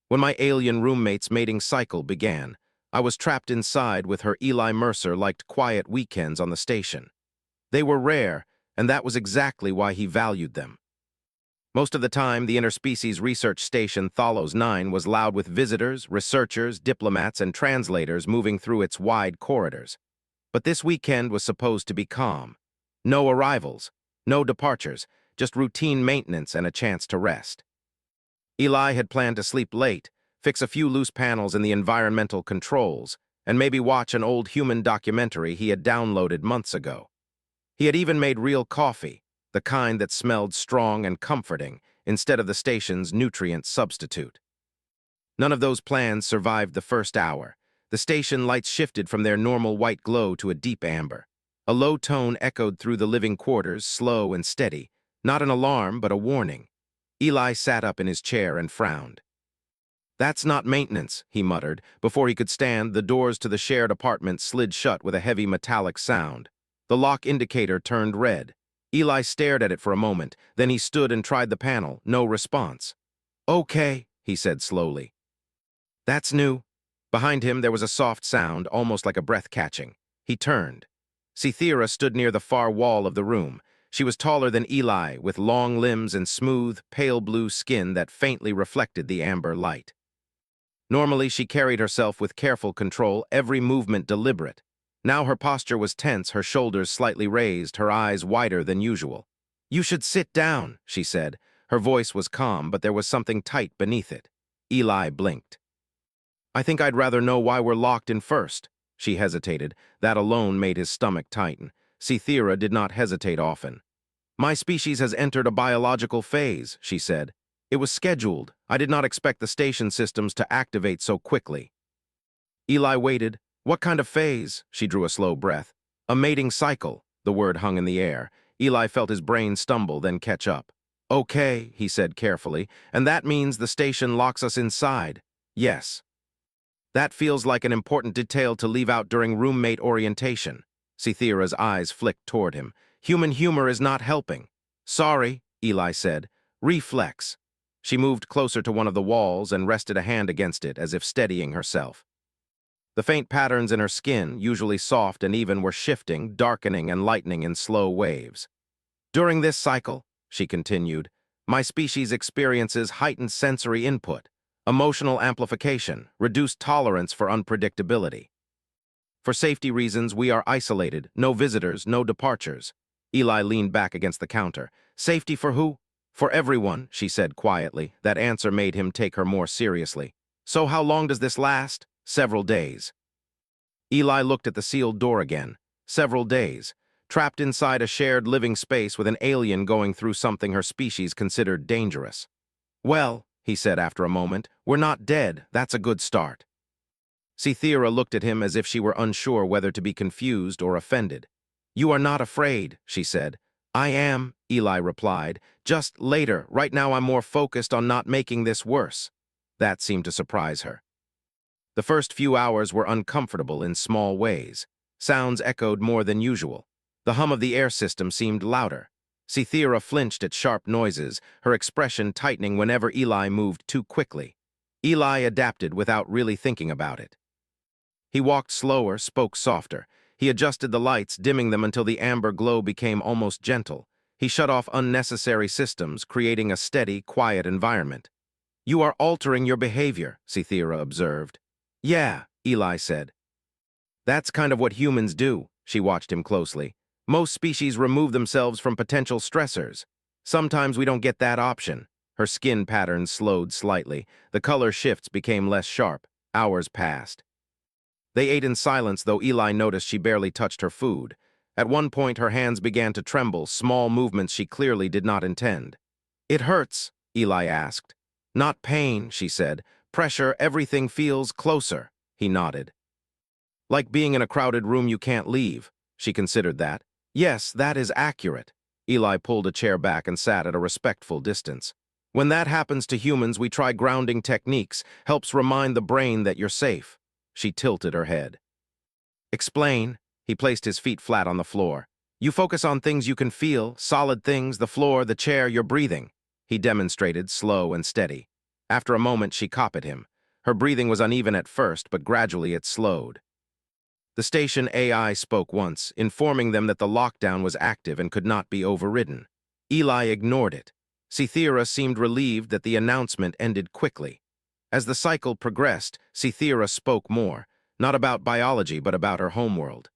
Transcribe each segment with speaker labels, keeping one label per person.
Speaker 1: When my alien roommate's mating cycle began, I was trapped inside with her. Eli Mercer liked quiet weekends on the station. They were rare, and that was exactly why he valued them. Most of the time, the interspecies research station Thalos 9 was loud with visitors, researchers, diplomats, and translators moving through its wide corridors. But this weekend was supposed to be calm. No arrivals, no departures, just routine maintenance and a chance to rest. Eli had planned to sleep late, fix a few loose panels in the environmental controls, and maybe watch an old human documentary he had downloaded months ago. He had even made real coffee, the kind that smelled strong and comforting, instead of the station's nutrient substitute. None of those plans survived the first hour. The station lights shifted from their normal white glow to a deep amber. A low tone echoed through the living quarters, slow and steady, not an alarm but a warning. Eli sat up in his chair and frowned. "That's not maintenance," he muttered. Before he could stand, the doors to the shared apartment slid shut with a heavy metallic sound. The lock indicator turned red. Eli stared at it for a moment, then he stood and tried the panel. No response. "Okay," he said slowly. "That's new." Behind him there was a soft sound, almost like a breath catching. He turned. Cythera stood near the far wall of the room. She was taller than Eli, with long limbs and smooth, pale blue skin that faintly reflected the amber light. Normally, she carried herself with careful control, every movement deliberate. Now her posture was tense, her shoulders slightly raised, her eyes wider than usual. "You should sit down," she said. Her voice was calm, but there was something tight beneath it. Eli blinked. "I think I'd rather know why we're locked in first." She hesitated. That alone made his stomach tighten. Cythera did not hesitate often. "My species has entered a biological phase," she said. "It was scheduled. I did not expect the station systems to activate so quickly." Eli waited. "What kind of phase?" She drew a slow breath. "A mating cycle." The word hung in the air. Eli felt his brain stumble, then catch up. "Okay," he said carefully, "and that means the station locks us inside." "Yes." "That feels like an important detail to leave out during roommate orientation." Cythera's eyes flicked toward him. "Human humor is not helping." "Sorry," Eli said. "Reflex." She moved closer to one of the walls and rested a hand against it as if steadying herself. The faint patterns in her skin, usually soft and even, were shifting, darkening and lightening in slow waves. "During this cycle," she continued, "my species experiences heightened sensory input, emotional amplification, reduced tolerance for unpredictability. For safety reasons, we are isolated, no visitors, no departures." Eli leaned back against the counter. "Safety for who?" "For everyone," she said quietly. That answer made him take her more seriously. "So how long does this last?" "Several days." Eli looked at the sealed door again. Several days. Trapped inside a shared living space with an alien going through something her species considered dangerous. "Well," he said after a moment, "we're not dead. That's a good start." Cythera looked at him as if she were unsure whether to be confused or offended. "You are not afraid," she said. "I am," Eli replied. "Just later. Right now I'm more focused on not making this worse." That seemed to surprise her. The first few hours were uncomfortable in small ways. Sounds echoed more than usual. The hum of the air system seemed louder. Cythera flinched at sharp noises, her expression tightening whenever Eli moved too quickly. Eli adapted without really thinking about it. He walked slower, spoke softer. He adjusted the lights, dimming them until the amber glow became almost gentle. He shut off unnecessary systems, creating a steady, quiet environment. "You are altering your behavior," Cythera observed. "Yeah," Eli said. "That's kind of what humans do." She watched him closely. "Most species remove themselves from potential stressors. Sometimes we don't get that option." Her skin patterns slowed slightly. The color shifts became less sharp. Hours passed. They ate in silence, though Eli noticed she barely touched her food. At one point, her hands began to tremble, small movements she clearly did not intend. "It hurts?" Eli asked. "Not pain," she said. "Pressure, everything feels closer." He nodded. "Like being in a crowded room you can't leave." She considered that. "Yes, that is accurate." Eli pulled a chair back and sat at a respectful distance. "When that happens to humans, we try grounding techniques, helps remind the brain that you're safe." She tilted her head. "Explain." He placed his feet flat on the floor. "You focus on things you can feel, solid things, the floor, the chair, your breathing." He demonstrated, slow and steady. After a moment, she copied him. Her breathing was uneven at first, but gradually it slowed. The station AI spoke once, informing them that the lockdown was active and could not be overridden. Eli ignored it. Cythera seemed relieved that the announcement ended quickly. As the cycle progressed, Cythera spoke more, not about biology but about her homeworld.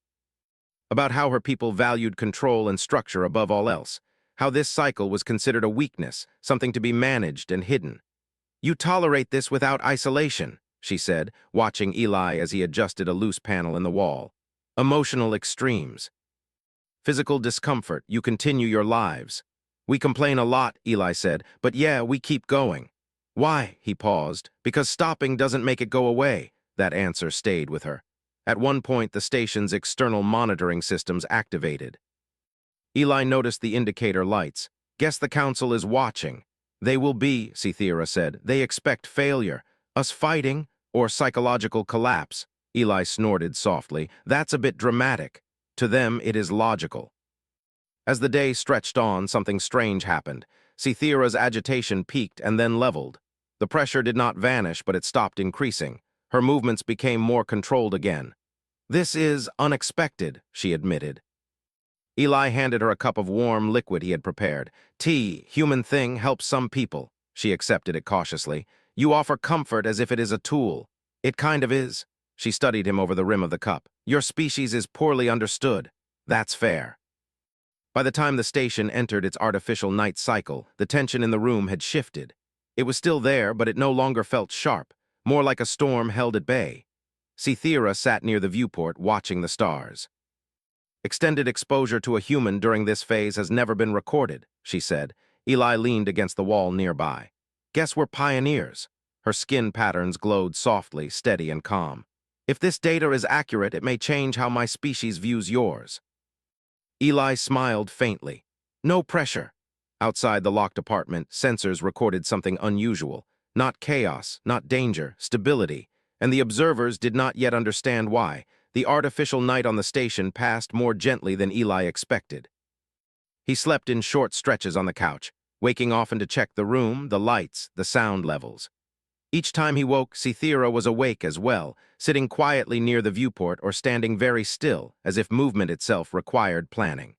Speaker 1: About how her people valued control and structure above all else, how this cycle was considered a weakness, something to be managed and hidden. "You tolerate this without isolation," she said, watching Eli as he adjusted a loose panel in the wall. "Emotional extremes. Physical discomfort, you continue your lives. We complain a lot," Eli said, "but yeah, we keep going." "Why?" He paused. "Because stopping doesn't make it go away." That answer stayed with her. At one point, the station's external monitoring systems activated. Eli noticed the indicator lights. "Guess the council is watching." "They will be," Cythera said. "They expect failure. Us fighting, or psychological collapse." Eli snorted softly. "That's a bit dramatic. To them, it is logical." As the day stretched on, something strange happened. Cythera's agitation peaked and then leveled. The pressure did not vanish, but it stopped increasing. Her movements became more controlled again. "This is unexpected," she admitted. Eli handed her a cup of warm liquid he had prepared. "Tea, human thing, helps some people." She accepted it cautiously. "You offer comfort as if it is a tool." "It kind of is." She studied him over the rim of the cup. "Your species is poorly understood." "That's fair." By the time the station entered its artificial night cycle, the tension in the room had shifted. It was still there, but it no longer felt sharp, more like a storm held at bay. Cythera sat near the viewport, watching the stars. "Extended exposure to a human during this phase has never been recorded," she said. Eli leaned against the wall nearby. "Guess we're pioneers." Her skin patterns glowed softly, steady and calm. "If this data is accurate, it may change how my species views yours." Eli smiled faintly. "No pressure." Outside the locked apartment, sensors recorded something unusual. Not chaos, not danger, stability. And the observers did not yet understand why. The artificial night on the station passed more gently than Eli expected. He slept in short stretches on the couch, waking often to check the room, the lights, the sound levels. Each time he woke, Cythera was awake as well, sitting quietly near the viewport or standing very still, as if movement itself required planning.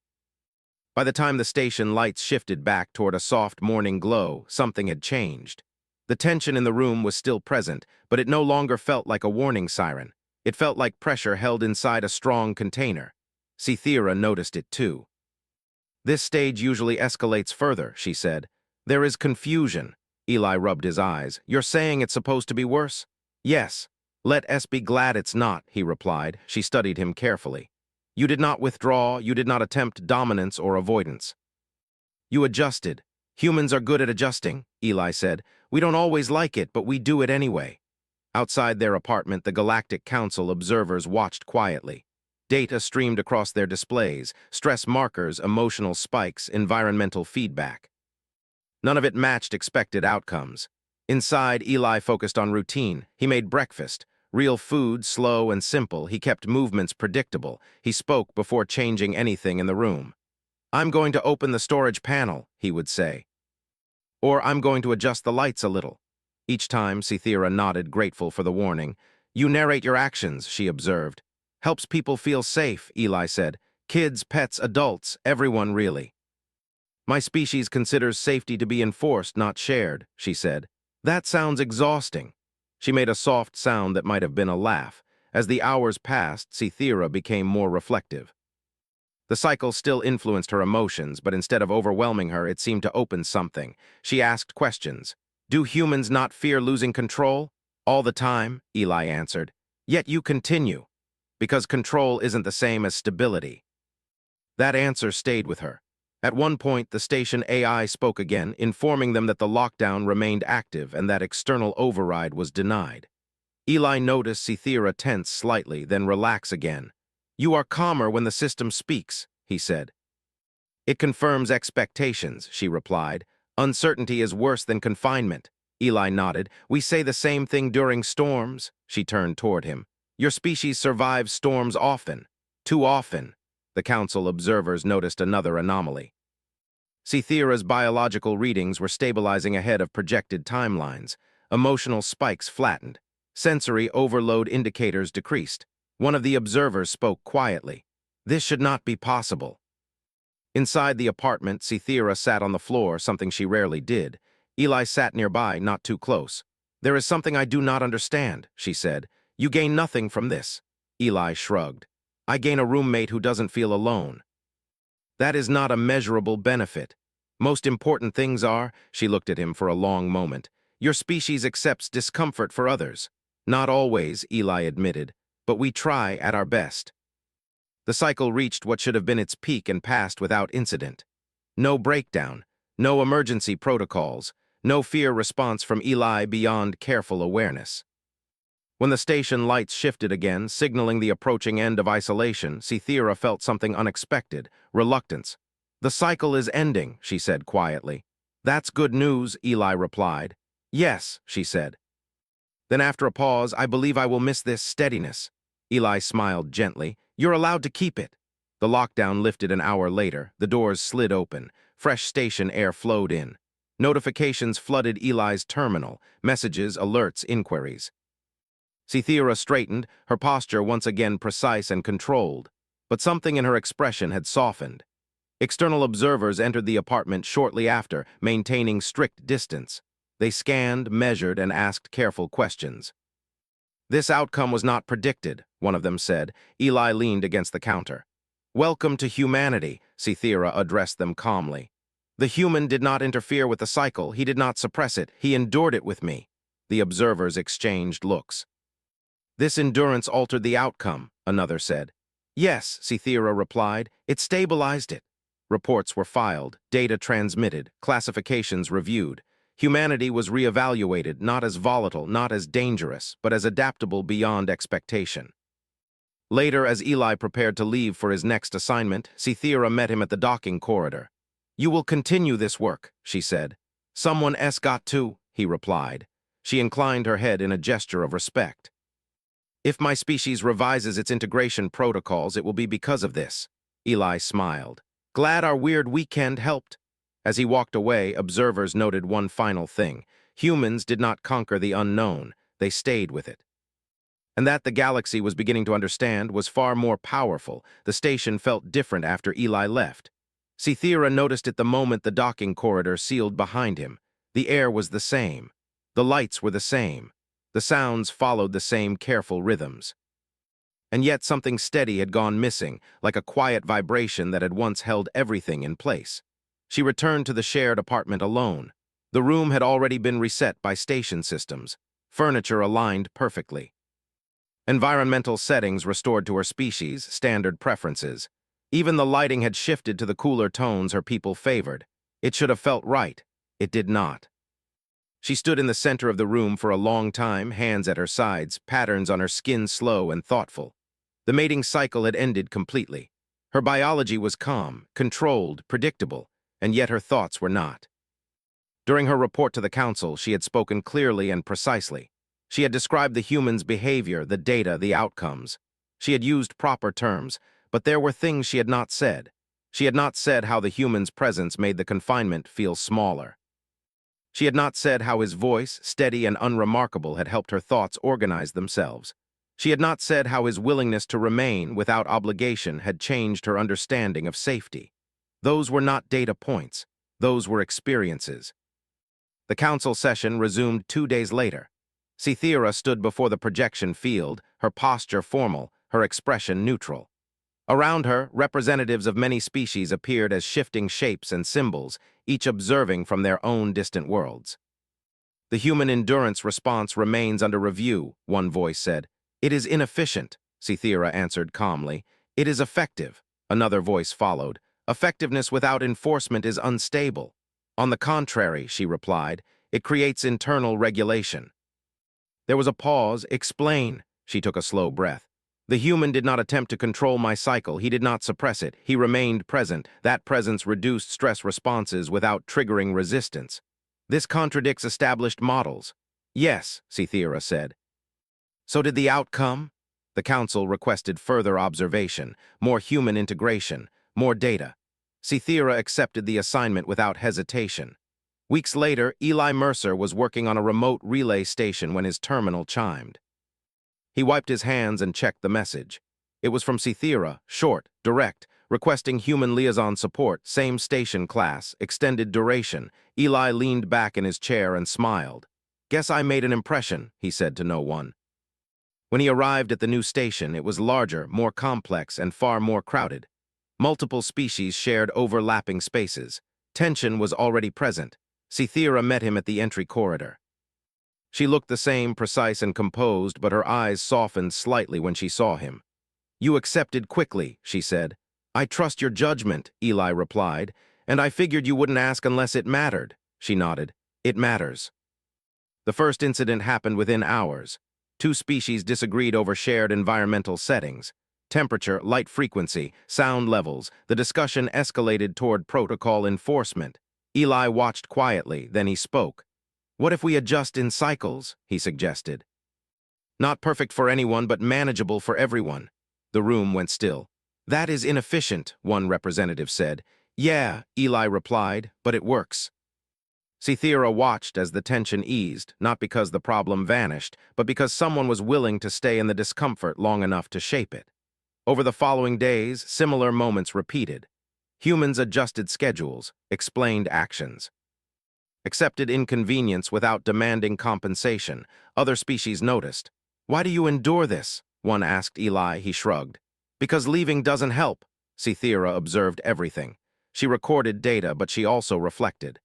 Speaker 1: By the time the station lights shifted back toward a soft morning glow, something had changed. The tension in the room was still present, but it no longer felt like a warning siren. It felt like pressure held inside a strong container. Cythera noticed it too. "This stage usually escalates further," she said. "There is confusion." Eli rubbed his eyes. "You're saying it's supposed to be worse?" "Yes. Let us be glad it's not," he replied. She studied him carefully. "You did not withdraw, you did not attempt dominance or avoidance. You adjusted. Humans are good at adjusting," Eli said. "We don't always like it, but we do it anyway." Outside their apartment, the Galactic Council observers watched quietly. Data streamed across their displays, stress markers, emotional spikes, environmental feedback. None of it matched expected outcomes. Inside, Eli focused on routine. He made breakfast. Real food, slow and simple. He kept movements predictable. He spoke before changing anything in the room. "I'm going to open the storage panel," he would say. Or, "I'm going to adjust the lights a little." Each time, Cythera nodded, grateful for the warning. "You narrate your actions," she observed. "Helps people feel safe," Eli said. "Kids, pets, adults, everyone really." "My species considers safety to be enforced, not shared," she said. "That sounds exhausting." She made a soft sound that might have been a laugh. As the hours passed, Cythera became more reflective. The cycle still influenced her emotions, but instead of overwhelming her, it seemed to open something. She asked questions. "Do humans not fear losing control?" "All the time," Eli answered. "Yet you continue." "Because control isn't the same as stability." That answer stayed with her. At one point, the station AI spoke again, informing them that the lockdown remained active and that external override was denied. Eli noticed Cythera tense slightly, then relax again. "You are calmer when the system speaks," he said. "It confirms expectations," she replied. "Uncertainty is worse than confinement." Eli nodded. "We say the same thing during storms." She turned toward him. "Your species survives storms often." "Too often." The council observers noticed another anomaly. Cythera's biological readings were stabilizing ahead of projected timelines. Emotional spikes flattened. Sensory overload indicators decreased. One of the observers spoke quietly. This should not be possible. Inside the apartment, Scifi sat on the floor, something she rarely did. Eli sat nearby, not too close. "There is something I do not understand," she said. "You gain nothing from this." Eli shrugged. "I gain a roommate who doesn't feel alone." "That is not a measurable benefit. Most important things are," she looked at him for a long moment, "your species accepts discomfort for others." "Not always," Eli admitted, "but we try at our best." The cycle reached what should have been its peak and passed without incident. No breakdown, no emergency protocols, no fear response from Eli beyond careful awareness. When the station lights shifted again, signaling the approaching end of isolation, Scifi felt something unexpected, reluctance. "The cycle is ending," she said quietly. "That's good news," Eli replied. "Yes," she said. Then after a pause, "I believe I will miss this steadiness." Eli smiled gently. "You're allowed to keep it." The lockdown lifted an hour later. The doors slid open. Fresh station air flowed in. Notifications flooded Eli's terminal, messages, alerts, inquiries. Scifi straightened, her posture once again precise and controlled, but something in her expression had softened. External observers entered the apartment shortly after, maintaining strict distance. They scanned, measured, and asked careful questions. "This outcome was not predicted," one of them said. Eli leaned against the counter. "Welcome to humanity," Scifi addressed them calmly. "The human did not interfere with the cycle. He did not suppress it. He endured it with me." The observers exchanged looks. "This endurance altered the outcome," another said. "Yes," Scifi replied, "it stabilized it." Reports were filed, data transmitted, classifications reviewed. Humanity was reevaluated, not as volatile, not as dangerous, but as adaptable beyond expectation. Later, as Eli prepared to leave for his next assignment, Scifi met him at the docking corridor. "You will continue this work," she said. "Someone else got to," he replied. She inclined her head in a gesture of respect. "If my species revises its integration protocols, it will be because of this." Eli smiled. "Glad our weird weekend helped." As he walked away, observers noted one final thing. Humans did not conquer the unknown, they stayed with it. And that the galaxy was beginning to understand was far more powerful. The station felt different after Eli left. Scifi noticed it the moment the docking corridor sealed behind him. The air was the same. The lights were the same. The sounds followed the same careful rhythms. And yet something steady had gone missing, like a quiet vibration that had once held everything in place. She returned to the shared apartment alone. The room had already been reset by station systems, furniture aligned perfectly. Environmental settings restored to her species, standard preferences. Even the lighting had shifted to the cooler tones her people favored. It should have felt right. It did not. She stood in the center of the room for a long time, hands at her sides, patterns on her skin slow and thoughtful. The mating cycle had ended completely. Her biology was calm, controlled, predictable, and yet her thoughts were not. During her report to the council, she had spoken clearly and precisely. She had described the human's behavior, the data, the outcomes. She had used proper terms, but there were things she had not said. She had not said how the human's presence made the confinement feel smaller. She had not said how his voice, steady and unremarkable, had helped her thoughts organize themselves. She had not said how his willingness to remain without obligation had changed her understanding of safety. Those were not data points. Those were experiences. The council session resumed 2 days later. Scifi stood before the projection field, her posture formal, her expression neutral. Around her, representatives of many species appeared as shifting shapes and symbols, each observing from their own distant worlds. "The human endurance response remains under review," one voice said. "It is inefficient," Scifi answered calmly. "It is effective," another voice followed. "Effectiveness without enforcement is unstable." "On the contrary," she replied, "it creates internal regulation." There was a pause. "Explain." She took a slow breath. "The human did not attempt to control my cycle. He did not suppress it. He remained present. That presence reduced stress responses without triggering resistance. This contradicts established models." "Yes," Scifi said. "So did the outcome?" The council requested further observation, more human integration, more data. Scifi accepted the assignment without hesitation. Weeks later, Eli Mercer was working on a remote relay station when his terminal chimed. He wiped his hands and checked the message. It was from Cythera, short, direct, requesting human liaison support, same station class, extended duration. Eli leaned back in his chair and smiled. "Guess I made an impression," he said to no one. When he arrived at the new station, it was larger, more complex, and far more crowded. Multiple species shared overlapping spaces. Tension was already present. Cythera met him at the entry corridor. She looked the same, precise and composed, but her eyes softened slightly when she saw him. "You accepted quickly," she said. "I trust your judgment," Eli replied, "and I figured you wouldn't ask unless it mattered." She nodded. "It matters." The first incident happened within hours. Two species disagreed over shared environmental settings. Temperature, light frequency, sound levels. The discussion escalated toward protocol enforcement. Eli watched quietly, then he spoke. "What if we adjust in cycles?" he suggested. "Not perfect for anyone, but manageable for everyone." The room went still. "That is inefficient," one representative said. "Yeah," Eli replied, "but it works." Cythera watched as the tension eased, not because the problem vanished, but because someone was willing to stay in the discomfort long enough to shape it. Over the following days, similar moments repeated. Humans adjusted schedules, explained actions, accepted inconvenience without demanding compensation. Other species noticed. "Why do you endure this?" one asked Eli. He shrugged. "Because leaving doesn't help." Cythera observed everything. She recorded data, but she also reflected.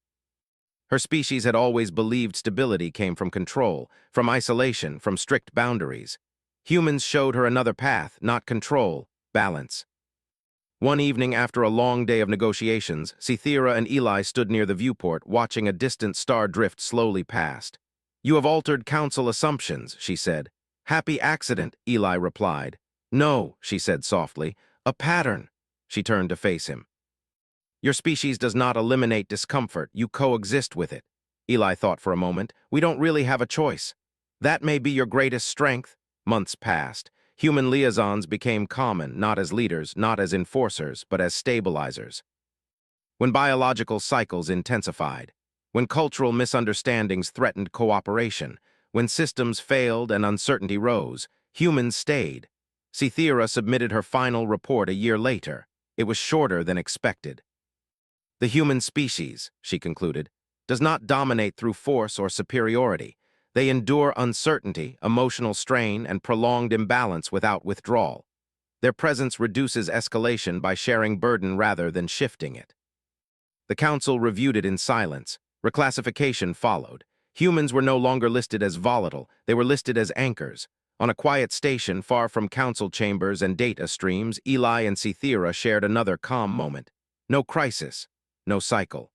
Speaker 1: Her species had always believed stability came from control, from isolation, from strict boundaries. Humans showed her another path, not control, balance. One evening after a long day of negotiations, Cythera and Eli stood near the viewport, watching a distant star drift slowly past. "You have altered council assumptions," she said. "Happy accident," Eli replied. "No," she said softly. "A pattern." She turned to face him. "Your species does not eliminate discomfort, you coexist with it." Eli thought for a moment. "We don't really have a choice. That may be your greatest strength." Months passed. Human liaisons became common, not as leaders, not as enforcers, but as stabilizers. When biological cycles intensified, when cultural misunderstandings threatened cooperation, when systems failed and uncertainty rose, humans stayed. Cythera submitted her final report a year later. It was shorter than expected. "The human species," she concluded, "does not dominate through force or superiority. They endure uncertainty, emotional strain, and prolonged imbalance without withdrawal. Their presence reduces escalation by sharing burden rather than shifting it." The council reviewed it in silence. Reclassification followed. Humans were no longer listed as volatile, they were listed as anchors. On a quiet station far from council chambers and data streams, Eli and Cythera shared another calm moment. No crisis, no cycle.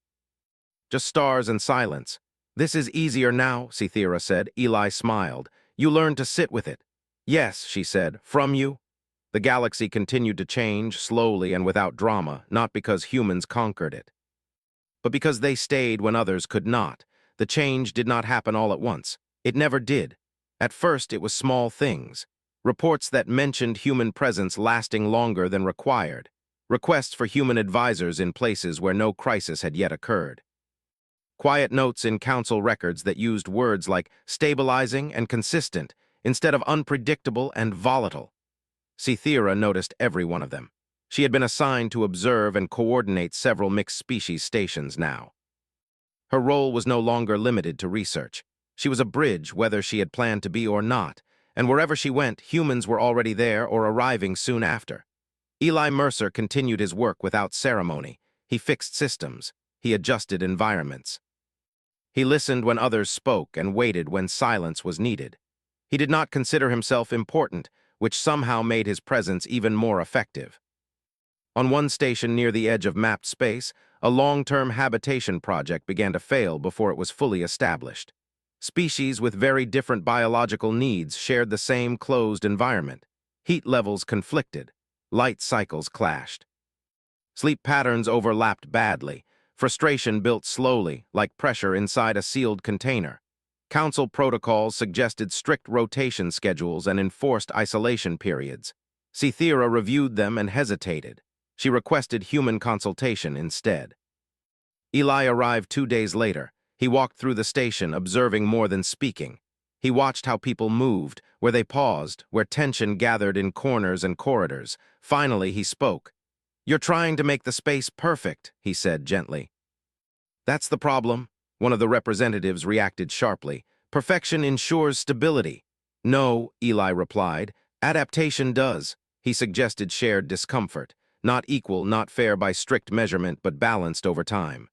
Speaker 1: Just stars and silence. "This is easier now," Cythera said. Eli smiled. "You learned to sit with it." "Yes," she said. "From you?" The galaxy continued to change, slowly and without drama, not because humans conquered it, but because they stayed when others could not. The change did not happen all at once. It never did. At first, it was small things. Reports that mentioned human presence lasting longer than required. Requests for human advisors in places where no crisis had yet occurred. Quiet notes in council records that used words like stabilizing and consistent instead of unpredictable and volatile. Cythera noticed every one of them. She had been assigned to observe and coordinate several mixed species stations now. Her role was no longer limited to research. She was a bridge, whether she had planned to be or not, and wherever she went, humans were already there or arriving soon after. Eli Mercer continued his work without ceremony. He fixed systems. He adjusted environments. He listened when others spoke and waited when silence was needed. He did not consider himself important, which somehow made his presence even more effective. On one station near the edge of mapped space, a long-term habitation project began to fail before it was fully established. Species with very different biological needs shared the same closed environment. Heat levels conflicted. Light cycles clashed. Sleep patterns overlapped badly. Frustration built slowly, like pressure inside a sealed container. Council protocols suggested strict rotation schedules and enforced isolation periods. Cythera reviewed them and hesitated. She requested human consultation instead. Eli arrived 2 days later. He walked through the station, observing more than speaking. He watched how people moved, where they paused, where tension gathered in corners and corridors. Finally, he spoke. "You're trying to make the space perfect," he said gently. "That's the problem," one of the representatives reacted sharply. "Perfection ensures stability." "No," Eli replied. "Adaptation does." He suggested shared discomfort. Not equal, not fair by strict measurement, but balanced over time.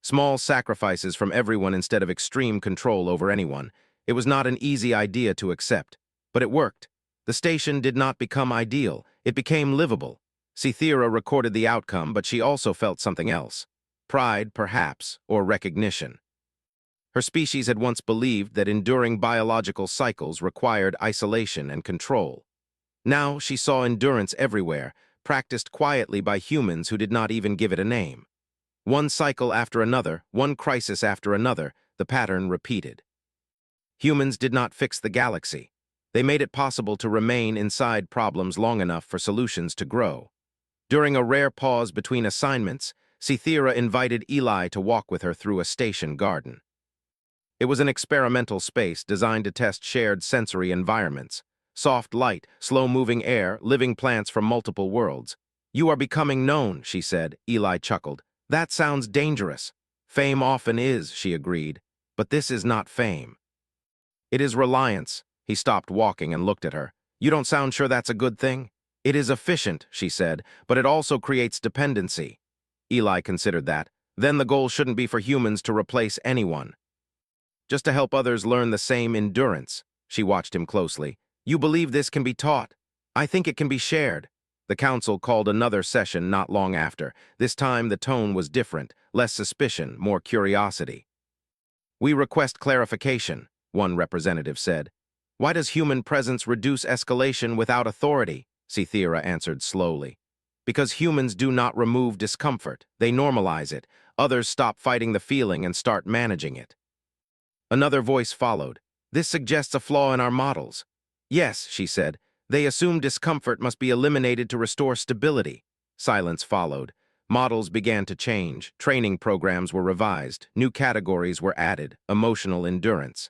Speaker 1: Small sacrifices from everyone instead of extreme control over anyone. It was not an easy idea to accept, but it worked. The station did not become ideal. It became livable. Cythera recorded the outcome, but she also felt something else. Pride, perhaps, or recognition. Her species had once believed that enduring biological cycles required isolation and control. Now she saw endurance everywhere, practiced quietly by humans who did not even give it a name. One cycle after another, one crisis after another, the pattern repeated. Humans did not fix the galaxy. They made it possible to remain inside problems long enough for solutions to grow. During a rare pause between assignments, Cythera invited Eli to walk with her through a station garden. It was an experimental space designed to test shared sensory environments. Soft light, slow-moving air, living plants from multiple worlds. "You are becoming known," she said. Eli chuckled. "That sounds dangerous." "Fame often is," she agreed. "But this is not fame. It is reliance." He stopped walking and looked at her. "You don't sound sure that's a good thing?" "It is efficient," she said, "but it also creates dependency." Eli considered that. Then the goal shouldn't be for humans to replace anyone. Just to help others learn the same endurance. She watched him closely. "You believe this can be taught?" "I think it can be shared." The council called another session not long after. This time the tone was different, less suspicion, more curiosity. "We request clarification," one representative said. "Why does human presence reduce escalation without authority?" Cythera answered slowly. "Because humans do not remove discomfort. They normalize it. Others stop fighting the feeling and start managing it." Another voice followed. "This suggests a flaw in our models." "Yes," she said. "They assume discomfort must be eliminated to restore stability." Silence followed. Models began to change. Training programs were revised. New categories were added. Emotional endurance.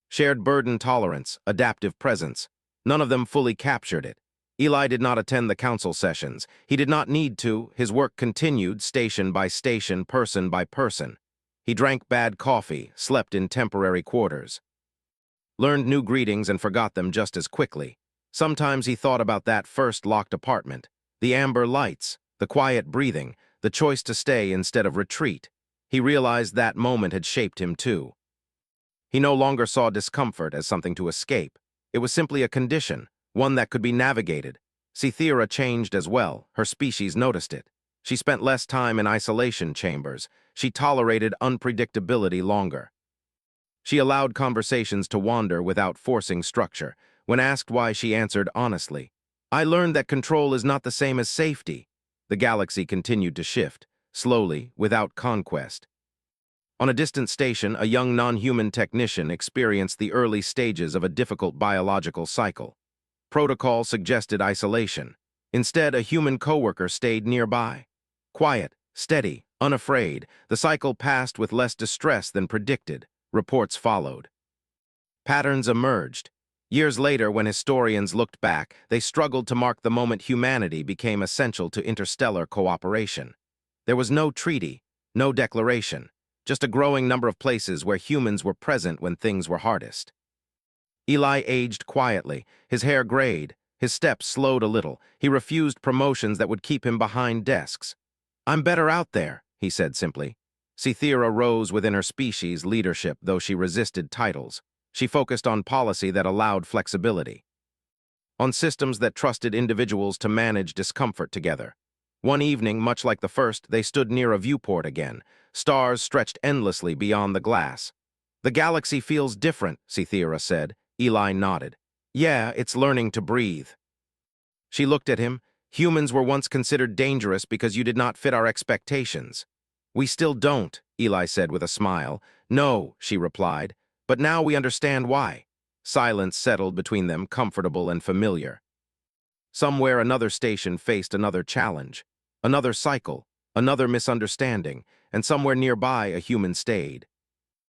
Speaker 1: Shared burden tolerance. Adaptive presence. None of them fully captured it. Eli did not attend the council sessions. He did not need to. His work continued, station by station, person by person. He drank bad coffee, slept in temporary quarters. Learned new greetings and forgot them just as quickly. Sometimes he thought about that first locked apartment. The amber lights, the quiet breathing, the choice to stay instead of retreat. He realized that moment had shaped him too. He no longer saw discomfort as something to escape. It was simply a condition, one that could be navigated. Cythera changed as well. Her species noticed it. She spent less time in isolation chambers. She tolerated unpredictability longer. She allowed conversations to wander without forcing structure. When asked why, she answered honestly, "I learned that control is not the same as safety." The galaxy continued to shift, slowly, without conquest. On a distant station, a young non-human technician experienced the early stages of a difficult biological cycle. Protocol suggested isolation. Instead, a human coworker stayed nearby. Quiet, steady, unafraid, the cycle passed with less distress than predicted. Reports followed. Patterns emerged. Years later, when historians looked back, they struggled to mark the moment humanity became essential to interstellar cooperation. There was no treaty, no declaration, just a growing number of places where humans were present when things were hardest. Eli aged quietly. His hair grayed. His steps slowed a little. He refused promotions that would keep him behind desks. "I'm better out there," he said simply. Cythera rose within her species' leadership, though she resisted titles. She focused on policy that allowed flexibility, on systems that trusted individuals to manage discomfort together. One evening, much like the first, they stood near a viewport again. Stars stretched endlessly beyond the glass. "The galaxy feels different," Cythera said. Eli nodded. "Yeah, it's learning to breathe." She looked at him. "Humans were once considered dangerous because you did not fit our expectations." "We still don't," Eli said with a smile. "No," she replied, "but now we understand why." Silence settled between them, comfortable and familiar. Somewhere another station faced another challenge, another cycle, Another misunderstanding, and somewhere nearby a human stayed.